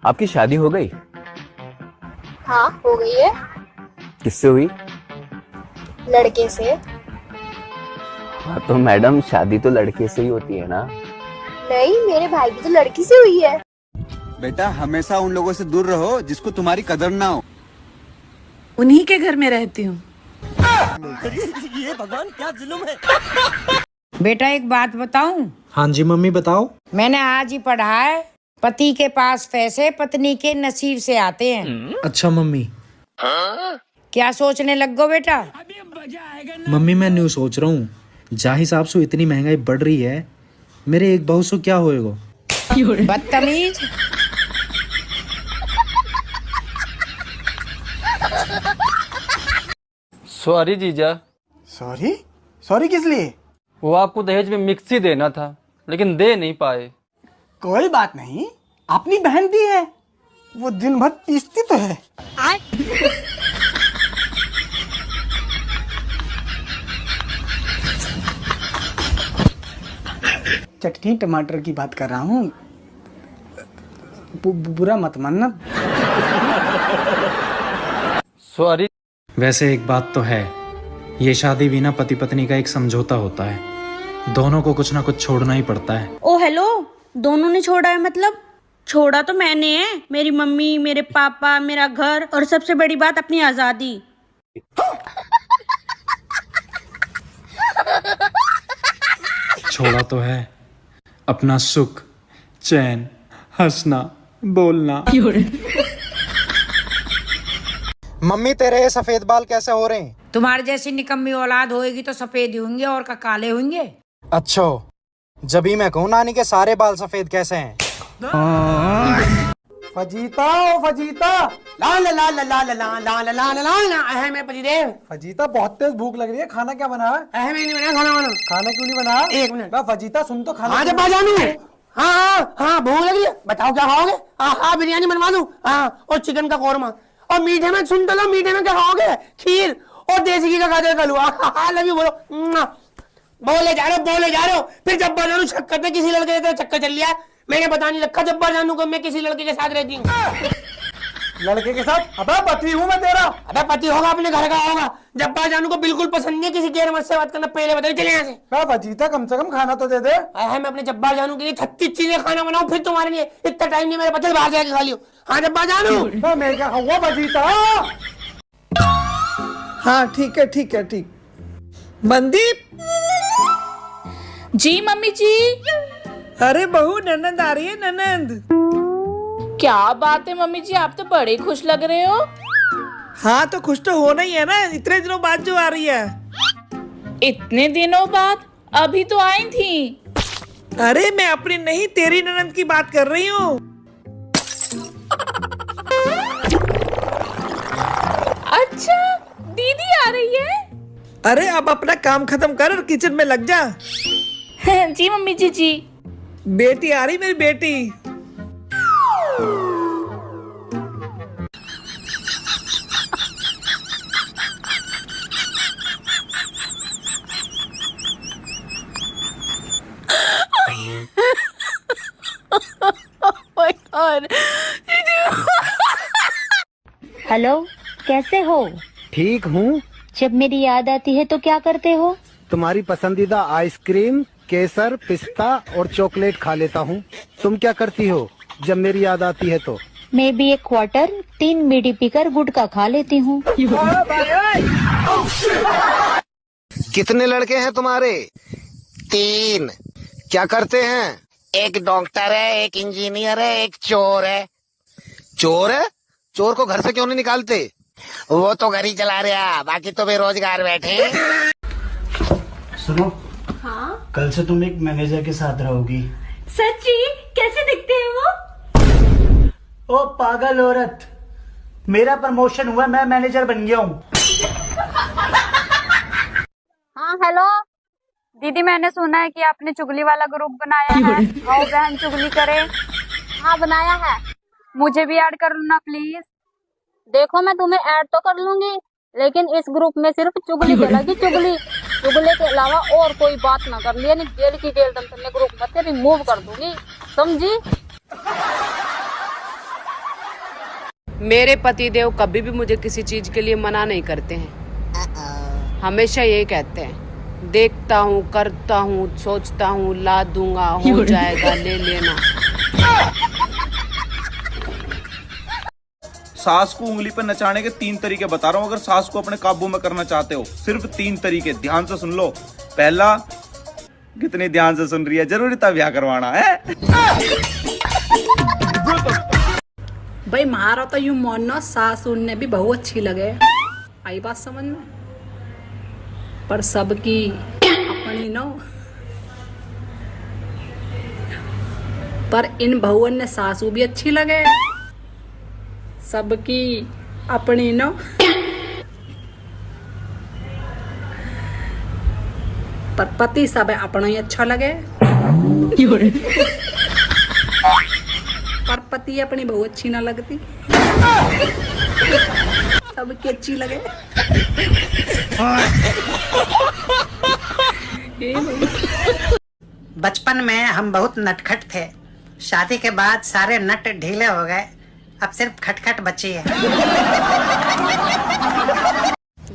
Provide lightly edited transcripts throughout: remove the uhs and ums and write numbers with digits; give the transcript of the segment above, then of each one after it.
आपकी शादी हो गई? हाँ, हो गई है। किससे हुई? लड़के से। हाँ तो मैडम, शादी तो लड़के से ही होती है ना? नहीं, मेरे भाई की तो लड़की से हुई है। बेटा, हमेशा उन लोगों से दूर रहो जिसको तुम्हारी कदर ना हो। उन्हीं के घर में रहती हूँ। ये भगवान क्या जुल्म है। बेटा एक बात बताऊं? हाँ जी मम्मी बताओ। मैंने आज ही पढ़ा है, पति के पास पैसे पत्नी के नसीब से आते हैं। अच्छा मम्मी। क्या सोचने लग गो बेटा? मम्मी मैं न्यू सोच रहा हूँ, जा हिसाब से इतनी महंगाई बढ़ रही है, मेरे एक बहू से क्या होएगा? बदतमीज। सॉरी जीजा। सॉरी? सॉरी किस लिए? वो आपको दहेज में मिक्सी देना था, लेकिन दे नहीं पाए। कोई बात नहीं, अपनी बहन दी है, वो दिन भर पीसती तो है। चटनी टमाटर की बात कर रहा हूँ, बुरा मत मानना। सॉरी। वैसे एक बात तो है, ये शादी बिना पति पत्नी का एक समझौता होता है, दोनों को कुछ ना कुछ छोड़ना ही पड़ता है। ओ हेलो, दोनों ने छोड़ा है मतलब? छोड़ा तो मैंने है, मेरी मम्मी, मेरे पापा, मेरा घर और सबसे बड़ी बात अपनी आजादी। छोड़ा तो है अपना सुख, चैन, हंसना, बोलना। मम्मी तेरे ये सफेद बाल कैसे हो रहे हैं? तुम्हारे जैसी निकम्मी औलाद होएगी तो सफेद ही होंगे और का काले होंगे। अच्छा, जब ही मैं कहूँ नानी के सारे बाल सफेद कैसे हैं? फजीता ओ फजीता, ला ला ला ला ला ला ला ला ला ला ला ला। अहे मैं पतिदेव। फजीता बहुत तेज भूख लग रही है, खाना क्या बना है? अहे मैं नहीं बना खाना। बना खाना क्यों नहीं बना? एक मिनट फजीता सुन तो, खाना। हाँ जब आ जानू। हाँ हाँ हाँ भूख लगी है, बताओ क्या खाओगे? हाँ बिरयानी बनवा दूं। हाँ, और चिकन का कौरमा। और मीठे में सुन तो लो, मीठे में क्या खाओगे? खीर और देसी घी का गाजर का हलवा। हाँ लव यू बोलो। बोले जा रहे हो फिर जब जानू शक्कर ने किसी लड़के से चक्कर चल लिया, मैंने बता नहीं रखा जब जानू को मैं किसी लड़के के साथ रहती हूँ। लड़के के साथ? अबे पति हूँ मैं तेरा। अबे पति होगा, अपने घर का होगा। जब जानू को बिल्कुल पसंद नहीं है किसी गैर मर्द से बात करना, पहले बताइए चले यहाँ से। बजीता कम से कम खाना तो दे दे। मैं अपने जब्बार जानू के लिए 36 चीजें खाना बनाऊं, फिर तुम्हारे लिए इतना टाइम नहीं मेरे बचल, बाहर जाके खा लियो। हाँ जब्बार जानू। मैं क्या खाऊंगा बजीता? हाँ ठीक है ठीक है ठीक। मनदीप। जी मम्मी जी। अरे बहू ननंद आ रही है, ननंद। क्या बात है मम्मी जी, आप तो बड़े खुश लग रहे हो। हाँ तो खुश तो होना ही है ना, इतने दिनों बाद जो आ रही है। इतने दिनों बाद? अभी तो आई थी। अरे मैं अपनी नहीं, तेरी ननंद की बात कर रही हूँ। अच्छा, दीदी आ रही है? अरे अब अपना काम खत्म कर और किचन में लग जा। जी मम्मी जी जी। बेटी आ रही, मेरी बेटी। हेलो, कैसे हो? ठीक हूँ। जब मेरी याद आती है तो क्या करते हो? तुम्हारी पसंदीदा आइसक्रीम, केसर, पिस्ता और चॉकलेट खा लेता हूँ। तुम क्या करती हो जब मेरी याद आती है तो? मैं भी एक क्वार्टर 3 बीड़ी पीकर गुटखा खा लेती हूँ। कितने लड़के हैं तुम्हारे? 3। क्या करते हैं? एक डॉक्टर है, एक इंजीनियर है, एक चोर है। चोर है? चोर को घर से क्यों नहीं निकालते? वो तो घर ही चला रहा, बाकी तो बेरोजगार बैठे। सुनो। हाँ? कल से तुम एक मैनेजर के साथ रहोगी। सच्ची? कैसे दिखते हैं वो? ओ पागल औरत, मेरा प्रमोशन हुआ, मैं मैनेजर बन गया हूँ। हाँ हेलो दीदी, मैंने सुना है कि आपने चुगली वाला ग्रुप बनाया है। आओ बहन चुगली करे। हाँ बनाया है। मुझे भी ऐड कर लेना प्लीज। देखो मैं तुम्हें ऐड तो कर लूंगी, लेकिन इस ग्रुप में सिर्फ चुगली चलेगी, चुगली। चुगली के अलावा और कोई बात ना कर लिया, नहीं जेल की जेल तुमने ग्रुप में से रिमूव कर दूंगी, समझी? मेरे पतिदेव कभी भी मुझे किसी चीज के लिए मना नहीं करते हैं। हमेशा यही कहते हैं, देखता हूँ, करता हूँ, सोचता हूँ, ला दूंगा, हो जाएगा, ले लेना। सास को उंगली पर नचाने के 3 तरीके बता रहा हूँ। अगर सास को अपने काबू में करना चाहते हो, सिर्फ 3 तरीके, ध्यान से सुन लो। पहला, कितनी ध्यान से सुन रही है, जरूरी था ब्याह करवाना है। भाई मारा तो यूं मानना, सास सुनने भी बहुत अच्छी लगे, आई बात समझ में, पर सबकी अपनी न। पर इन बहुओं ने सासू भी अच्छी लगे, सबकी अपनी न। पर पति सब अपना ही अच्छा लगे, पर पति अपनी बहु अच्छी ना लगती, सबकी अच्छी लगे। बचपन में हम बहुत नटखट थे, शादी के बाद सारे नट ढीले हो गए, अब सिर्फ खटखट बची है।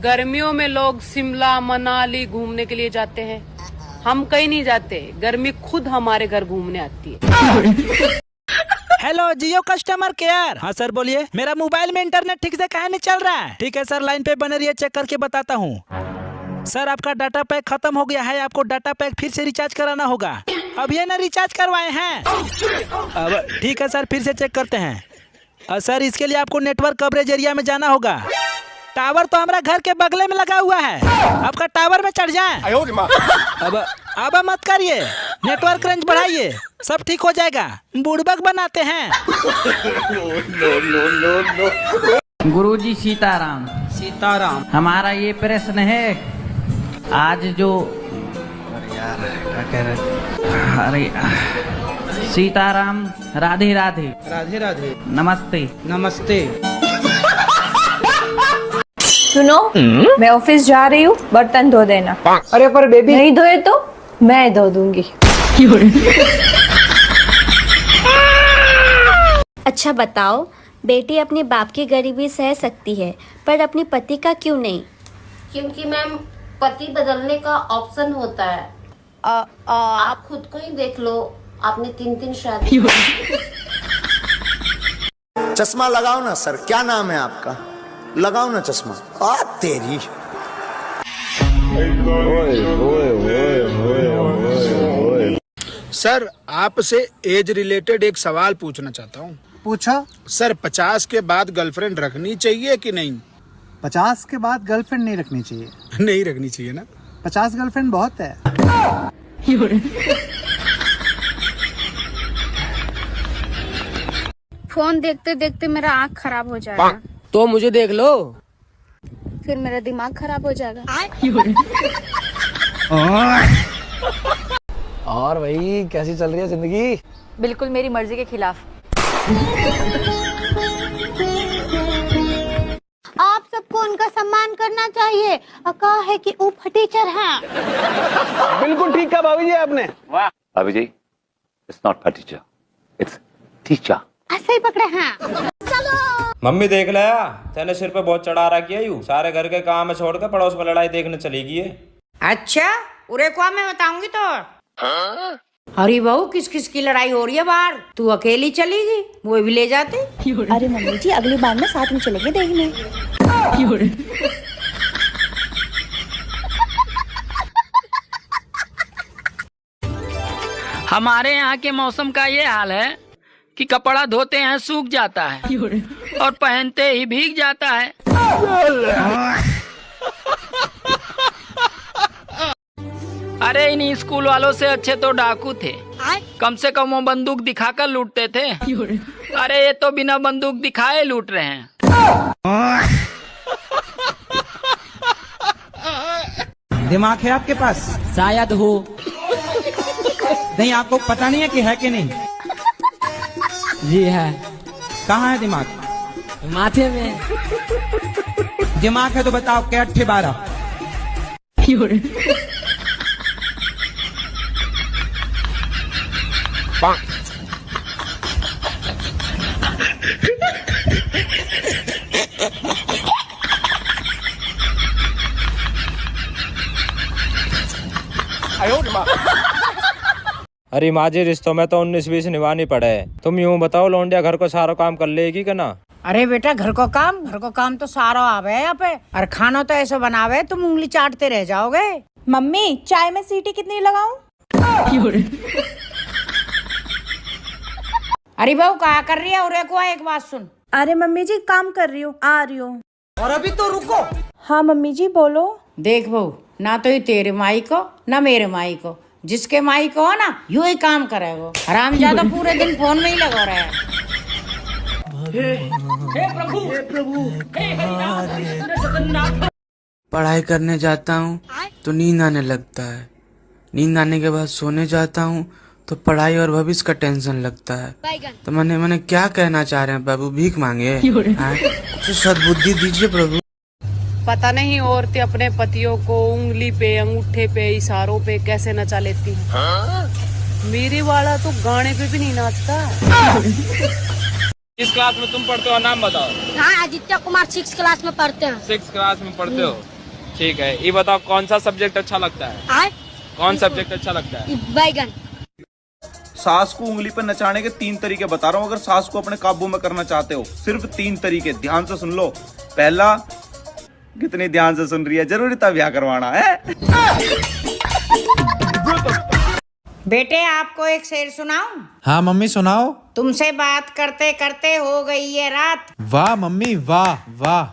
गर्मियों में लोग शिमला मनाली घूमने के लिए जाते हैं, हम कहीं नहीं जाते, गर्मी खुद हमारे घर घूमने आती है। हेलो जियो कस्टमर केयर। हाँ सर बोलिए, मेरा मोबाइल में इंटरनेट ठीक से काहे नहीं चल रहा है? ठीक है सर, लाइन पे बने रहिए, चेक करके बताता हूँ। सर आपका डाटा पैक खत्म हो गया है, आपको डाटा पैक फिर से रिचार्ज कराना होगा। अब ये ना रिचार्ज करवाए हैं? अब ठीक है सर, फिर से चेक करते हैं। सर इसके लिए आपको नेटवर्क कवरेज एरिया में जाना होगा। टावर तो हमारा घर के बगले में लगा हुआ है, आपका टावर में चढ़ जाए। अब मत करिए, नेटवर्क रेंज बढ़ाइए, सब ठीक हो जाएगा, बुड़बक बनाते हैं। गुरुजी सीताराम। सीताराम। हमारा ये प्रश्न है, आज जो अरे सीताराम, राधे राधे। राधे राधे। नमस्ते। नमस्ते। सुनो, मैं ऑफिस जा रही हूँ, बर्तन धो देना। अरे पर बेबी नहीं धोए तो मैं धो दूंगी। अच्छा बताओ, बेटी अपने बाप की गरीबी सह सकती है, पर अपने पति का क्यों नहीं? क्योंकि मैम, पति बदलने का ऑप्शन होता है। आप खुद को ही देख लो, आपने 3 शादी। चश्मा लगाओ ना सर, क्या नाम है आपका? लगाओ ना चश्मा। आ तेरी। सर आपसे एज रिलेटेड एक सवाल पूछना चाहता हूँ। पूछा। सर 50 के बाद गर्लफ्रेंड रखनी चाहिए कि नहीं? 50 के बाद गर्लफ्रेंड नहीं रखनी चाहिए। नहीं रखनी चाहिए ना? 50 गर्लफ्रेंड बहुत है। फोन देखते देखते मेरा आँख खराब हो जाएगा, तो मुझे देख लो, फिर मेरा दिमाग खराब हो जाएगा। और भाई कैसी चल रही है जिंदगी? बिल्कुल मेरी मर्जी के खिलाफ। आप सबको उनका सम्मान करना चाहिए। कहा है कि ऊपर टीचर हैं। बिल्कुल ठीक कहा भाभी जी आपने। वाह भाभी जी, it's not teacher, it's teacher. ऐसे ही पकड़े हैं। मम्मी देख लिया, तेने सिर पे बहुत चढ़ा रखी है, यू सारे घर के काम में छोड़कर पड़ोस में लड़ाई देखने चलेगी है। अच्छा, उरे को मैं बताऊंगी तो। अरे बहू, किस किस की लड़ाई हो रही है बाहर? तू अकेली चलेगी, वो भी ले जाते। अरे मम्मी जी, अगली बार में साथ में चलेंगे देखने। हमारे यहाँ के मौसम का ये हाल है कि कपड़ा धोते हैं सूख जाता है और पहनते ही भीग जाता है। अरे इन स्कूल वालों से अच्छे तो डाकू थे, कम से कम वो बंदूक दिखाकर लूटते थे। अरे ये तो बिना बंदूक दिखाए लूट रहे हैं। दिमाग है आपके पास? शायद हो। नहीं, आपको पता नहीं है कि है कि नहीं? जी है। कहाँ है दिमाग? माथे में। दिमाग है तो बताओ, क्या 8 12? अरे माझे रिश्तों में तो 19-20 निभानी पड़े। तुम यूं बताओ, लौंडिया घर को सारा काम कर लेगी कि ना? अरे बेटा, घर को काम तो सारा आवे यहाँ पे, और खाना तो ऐसा बनावे तुम उंगली चाटते रह जाओगे। मम्मी, चाय में सीटी कितनी लगाऊं? अरे बहू क्या कर रही है? और एक बात सुन। अरे मम्मी जी, काम कर रही हूँ, आ रही हूँ। और अभी तो रुको। हाँ मम्मी जी, बोलो। देख बहू, ना तो ही तेरे माई को ना मेरे माई को, जिसके माई को हो ना यूं ही काम करे वो। हरामजादा पूरे दिन फोन में ही लगा रहा है। पढ़ाई करने जाता हूँ तो नींद आने लगता है, नींद आने के बाद सोने जाता हूँ तो पढ़ाई और भविष्य का टेंशन लगता है। तो मैंने क्या कहना चाह रहे हैं प्रभु? भीख मांगे? तो सद्बुद्धि दीजिए प्रभु। पता नहीं औरतें अपने पतियों को उंगली पे, अंगूठे पे, इशारों पे कैसे नचा लेती हैं। मेरे वाला तो गाने पे भी नहीं नाचता। किस क्लास में तुम पढ़ते हो, नाम बताओ। हाँ, आदित्य कुमार 6 क्लास में पढ़ते हैं। 6 क्लास में पढ़ते हो, ठीक है। ये बताओ, कौन सा सब्जेक्ट अच्छा लगता है? कौन सब्जेक्ट अच्छा लगता है? बैगन। सास को उंगली पर नचाने के 3 तरीके बता रहा हूँ। अगर सास को अपने काबू में करना चाहते हो, सिर्फ 3 तरीके, ध्यान से सुन लो। पहला, कितनी ध्यान से सुन रही है, जरूरी था ब्याह करवाना है। बेटे, आपको एक शेर सुनाऊं? हाँ मम्मी सुनाओ। तुमसे बात करते करते हो गई है रात। वाह मम्मी, वाह वाह।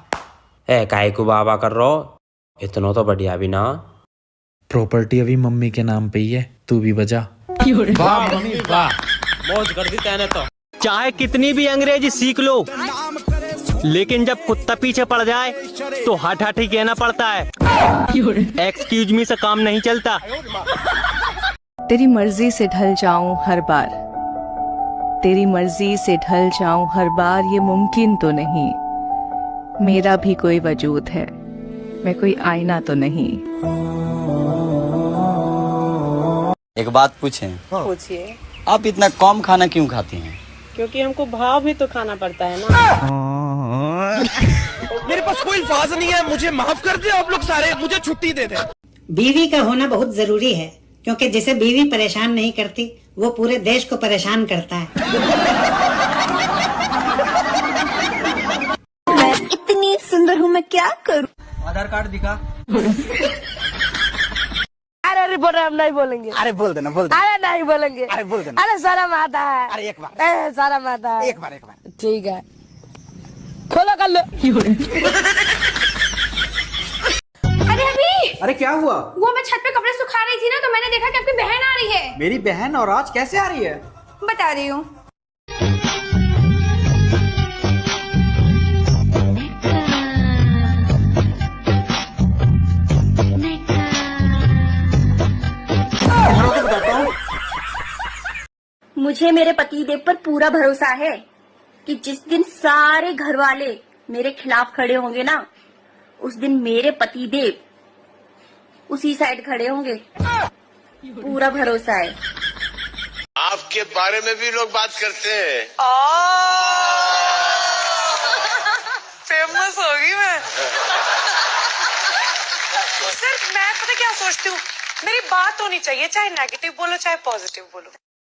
ए काय को बाबा कर रो, इतना तो बढ़िया भी ना। प्रॉपर्टी अभी मम्मी के नाम पे ही है, तू भी बजा। वाह मम्मी वाह, मौज कर दी तैने तो। चाहे कितनी भी अंग्रेजी सीख लो, लेकिन जब कुत्ता पीछे पड़ जाए तो हट हट ही कहना पड़ता है। एक्सक्यूज मी से काम नहीं चलता। तेरी मर्जी से ढल जाऊं हर बार, तेरी मर्जी से ढल जाऊं हर बार, ये मुमकिन तो नहीं। मेरा भी कोई वजूद है, मैं कोई आईना तो नहीं। एक बात पूछें? पूछिए। आप इतना कम खाना क्यों खाती हैं? क्योंकि हमको भाव भी तो खाना पड़ता है ना। मेरे पास कोई अल्फाज नहीं है, मुझे माफ कर दे आप लोग सारे, मुझे छुट्टी दे दे। बीवी का होना बहुत जरूरी है, क्योंकि जिसे बीवी परेशान नहीं करती वो पूरे देश को परेशान करता है। मैं इतनी सुंदर हूँ, मैं क्या करूँ? आधार कार्ड दिखा। अरे बोल रहे, हम नहीं बोलेंगे। अरे बोल देना, बोल देना। अरे नहीं बोलेंगे। अरे बोल देना। अरे शर्म आता है। अरे एक बार। शर्म आता है। एक बार। ठीक है, खोलो कर लो। अरे अभी, अरे क्या हुआ? वो मैं छत पे कपड़े सुखा रही थी ना, तो मैंने देखा कि आपकी बहन आ रही है। मेरी बहन? और आज कैसे आ रही है? बता रही हूँ। मुझे मेरे पतिदेव पर पूरा भरोसा है कि जिस दिन सारे घर वाले मेरे खिलाफ खड़े होंगे ना, उस दिन मेरे पतिदेव उसी साइड खड़े होंगे। पूरा भरोसा है। आपके बारे में भी लोग बात करते हैं। फेमस होगी मैं। सिर्फ मैं पता क्या सोचती हूँ, मेरी बात होनी चाहिए, चाहे नेगेटिव बोलो चाहे पॉजिटिव बोलो।